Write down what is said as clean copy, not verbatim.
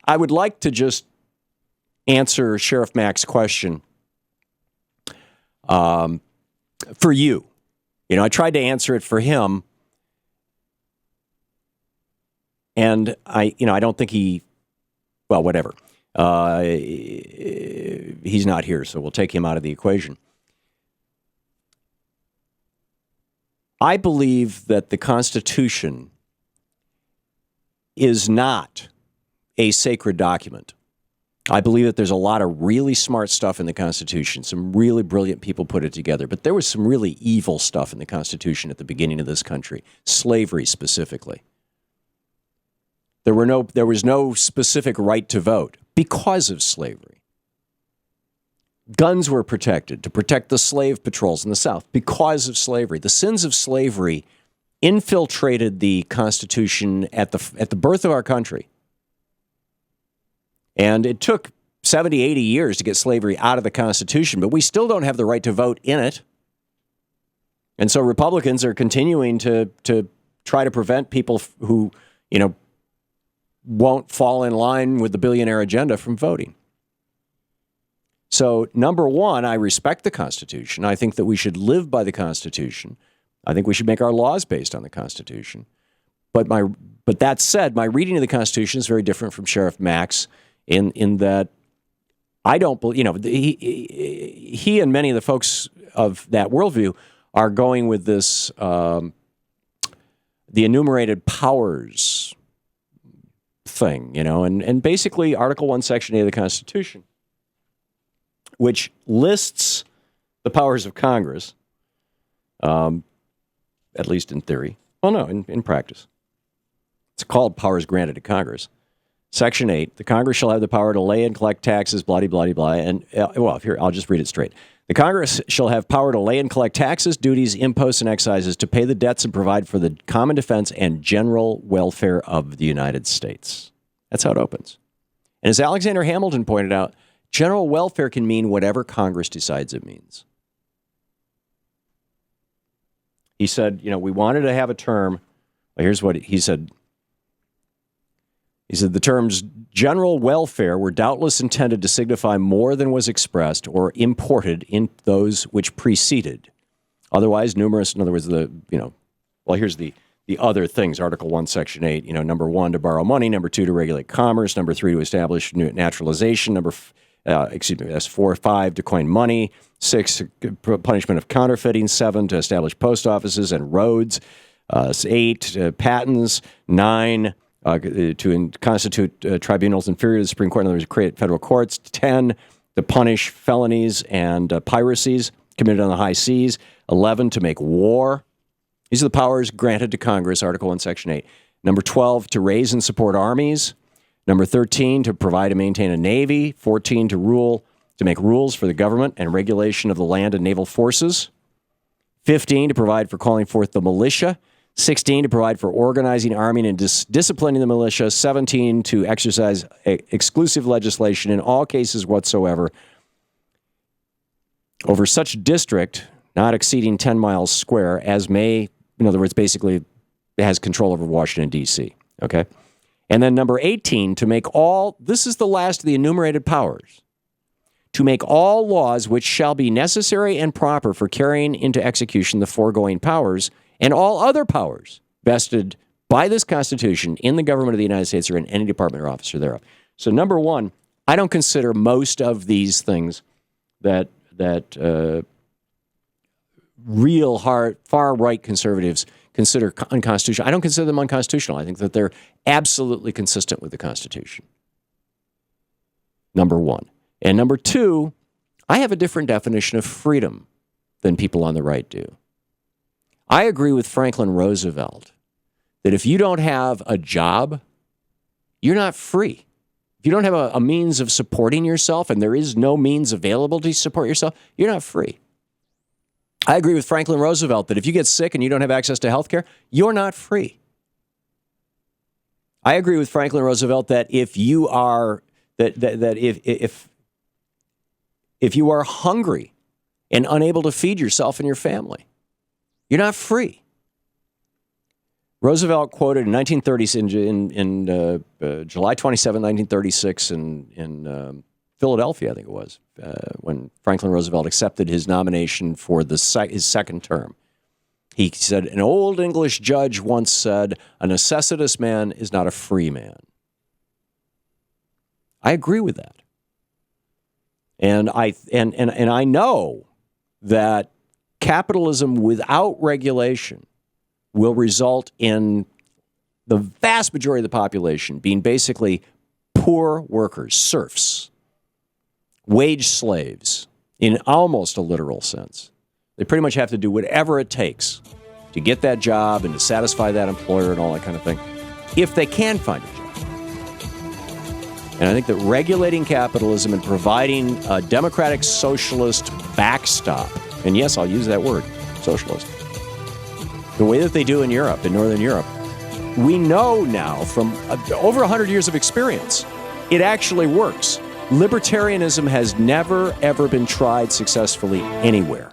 I would like to just answer Sheriff Mack's question for you. I tried to answer it for him, and I don't think well, whatever. He's not here, so we'll take him out of the equation. I believe that the Constitution is not a sacred document. I believe that there's a lot of really smart stuff in the Constitution. Some really brilliant people put it together. But there was some really evil stuff in the Constitution at the beginning of this country, slavery specifically. There was no specific right to vote because of slavery. Guns were protected to protect the slave patrols in the South because of slavery. The sins of slavery infiltrated the Constitution at the birth of our country. And it took 70, 80 years to get slavery out of the Constitution, but we still don't have the right to vote in it. And so Republicans are continuing to try to prevent people who, won't fall in line with the billionaire agenda from voting. So, number one, I respect the Constitution. I think that we should live by the Constitution. I think we should make our laws based on the Constitution. But that said, my reading of the Constitution is very different from Sheriff Mack's in that I don't believe, he and many of the folks of that worldview are going with this, the enumerated powers thing, and basically Article 1, Section 8 of the Constitution, which lists the powers of Congress, at least in theory. Well, no, in practice. It's called powers granted to Congress. Section 8, the Congress shall have the power to lay and collect taxes, blah, blah, blah, and, here, I'll just read it straight. The Congress shall have power to lay and collect taxes, duties, imposts, and excises, to pay the debts and provide for the common defense and general welfare of the United States. That's how it opens. And as Alexander Hamilton pointed out, general welfare can mean whatever Congress decides it means. He said, we wanted to have a term. Well, here's what he said. He said, the terms general welfare were doubtless intended to signify more than was expressed or imported in those which preceded. Otherwise, numerous, in other words, here's the other things, Article 1, Section 8, number 1, to borrow money, number 2, to regulate commerce, number 3, to establish naturalization, that's 4, 5, to coin money, 6, punishment of counterfeiting, 7, to establish post offices and roads, 8, patents, 9, to constitute tribunals inferior to the Supreme Court, in other words, create federal courts, 10, to punish felonies and piracies committed on the high seas, 11, to make war. These are the powers granted to Congress, Article 1, Section 8. Number 12, to raise and support armies. Number 13, to provide and maintain a navy. 14, to make rules for the government and regulation of the land and naval forces. 15, to provide for calling forth the militia. 16, to provide for organizing, arming, and disciplining the militia. 17, to exercise exclusive legislation in all cases whatsoever over such district not exceeding 10 miles square as may, in other words, basically has control over Washington, D.C., okay? And then number 18, to make this is the last of the enumerated powers, to make all laws which shall be necessary and proper for carrying into execution the foregoing powers and all other powers vested by this Constitution in the government of the United States or in any department or officer thereof. So number one, I don't consider most of these things that real far-right conservatives consider unconstitutional. I don't consider them unconstitutional. I think that they're absolutely consistent with the Constitution. Number one. And number two, I have a different definition of freedom than people on the right do. I agree with Franklin Roosevelt that if you don't have a job, you're not free. If you don't have a means of supporting yourself and there is no means available to support yourself, you're not free. I agree with Franklin Roosevelt that if you get sick and you don't have access to health care, you're not free. I agree with Franklin Roosevelt that if you are if you are hungry and unable to feed yourself and your family, you're not free. Roosevelt quoted in 1930 in July 27, 1936, in Philadelphia, I think it was, when Franklin Roosevelt accepted his nomination for his second term. He said, an old English judge once said, a necessitous man is not a free man. I agree with that. And I know that capitalism without regulation will result in the vast majority of the population being basically poor workers, serfs, wage slaves, in almost a literal sense. They pretty much have to do whatever it takes to get that job and to satisfy that employer and all that kind of thing, if they can find a job. And I think that regulating capitalism and providing a democratic socialist backstop, and yes, I'll use that word, socialist, the way that they do in Europe, in Northern Europe, we know now from over 100 years of experience, it actually works. Libertarianism has never, ever been tried successfully anywhere.